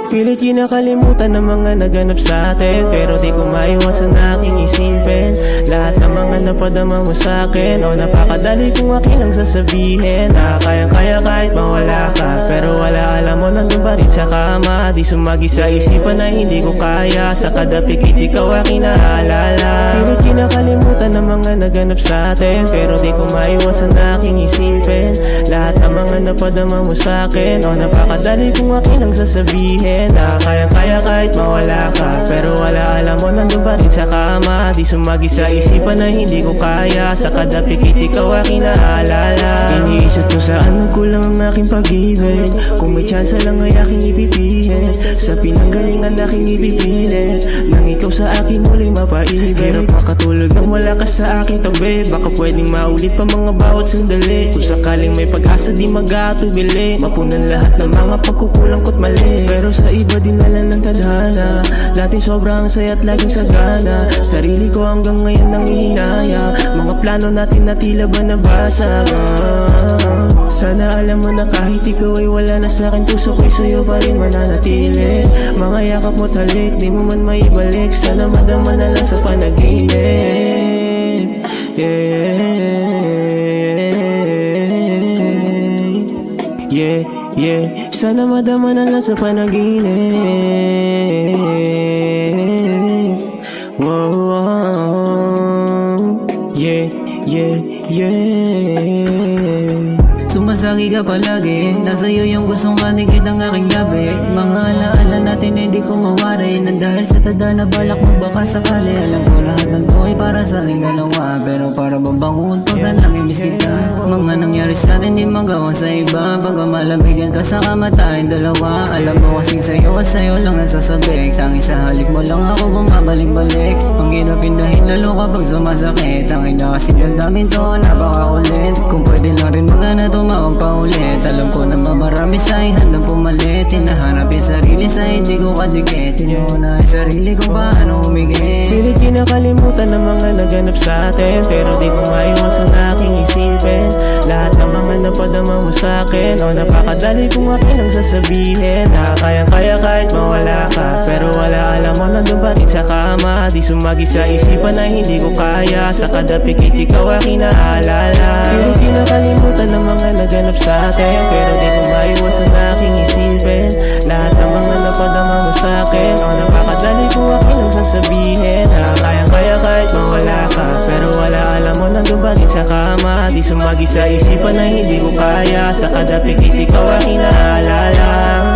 Pilit kinakalimutan ng mga naganap sa atin, pero di ko maiwasan na aking isipin lahat ng mga napadama mo sa'kin. O napakadali kung akin ang sasabihin na kayang-kaya kahit mawala ka, pero wala, alam mo nandun pa rin sa kama. Di sumagi sa isipan na hindi ko kaya, sa kada pikit ikaw aking naalala. Pilit kinakalimutan ng mga naganap sa atin, pero di ko maiwasan na aking isipin lahat ng mga napadama mo sa'kin. O napakadali kung akin ang sasabihin na kayang-kaya kahit mawala ka, pero wala, alam mo nandun pa rin sa kama. Di sumagi sa isipan na hindi ko kaya, sa kada pikit ikaw aking naalala. Iniisip ko saan nagkulang ang aking pag-ibig, kung may chance lang ay aking ipipilit, sa pinanggalingan aking ipipilit, nang ikaw sa akin muli mapaibig. Hirap makatulog nang wala ka sa aking tabi, baka pwedeng maulit pa mga bawat sandali. Kung sakaling may pag-asa di mag-atubili, mapunan lahat ng mga pagkukulang ko't mali. Pero sa iba dinala ng tadhana, dating sobrang saya at laging sagana. Sarili ko hanggang ngayon nang ihinaya, mga plano natin na tila ba nabasag. Sana alam mo na kahit ikaw ay wala na sa'kin, puso ko'y sa'yo pa rin mananatili. Mga yakap mo't halik, di mo man maibalik, sana madama na lang sa panaginip. Yeah, yeah, sana madama na lang sa panaginip. Wow, wow. Yeah, yeah, yeah. Sumasagi ka palagi, nasa'yo yung gustong kanigit ang aking gabi. Mga alaala natin hindi ko mawari, na dahil sa tada na balak mo baka sakali. Alam ko lahat ng to ay para sa ating dalawa, pero para babangon pagka namimiss kita. Mga nangyari sa atin di magawa sa iba, pagka malamigan ka sa kamatayin dalawa. Alam mo kasing sa'yo at sa'yo lang nasasabik, tangi sa halik mo lang ako bumabalik-balik. Ang ginapindahin lalo kapag sumasakit, ang ina kasi damdamin to napakakulit. Kung pwede lang rin magana tumawag pa ulit, alam ko na marami sa'yo handang pumalit. Hinahanap yung sarili sa hindi ko kadikit, na yung sarili kung paano humigit. Pilit kinakalimutan ng mga naganap sa atin, pero di ko maiwasan na aking isipin lahat ng mga napadama mo sa'kin. O napakadali kung akin ang sasabihin na kayang-kaya kahit mawala ka, pero wala, alam mo nandun pa rin sa kama. Di sumagi sa isipan na hindi ko kaya, sa kada pikit ikaw aking naalala. Pilit kinakalimutan ng mga naganap sa atin, pero di ko maiwasan na aking isipin lahat ng mga napadama mo sa'kin. O napakadali kung akin ang sasabihin na kayang-kaya kahit mawala ka, pero wala, alam mo nandun pa rin sa kama. Di sumagi sa isipan na hindi ko kaya, sa kada pikit ikaw aking naalala.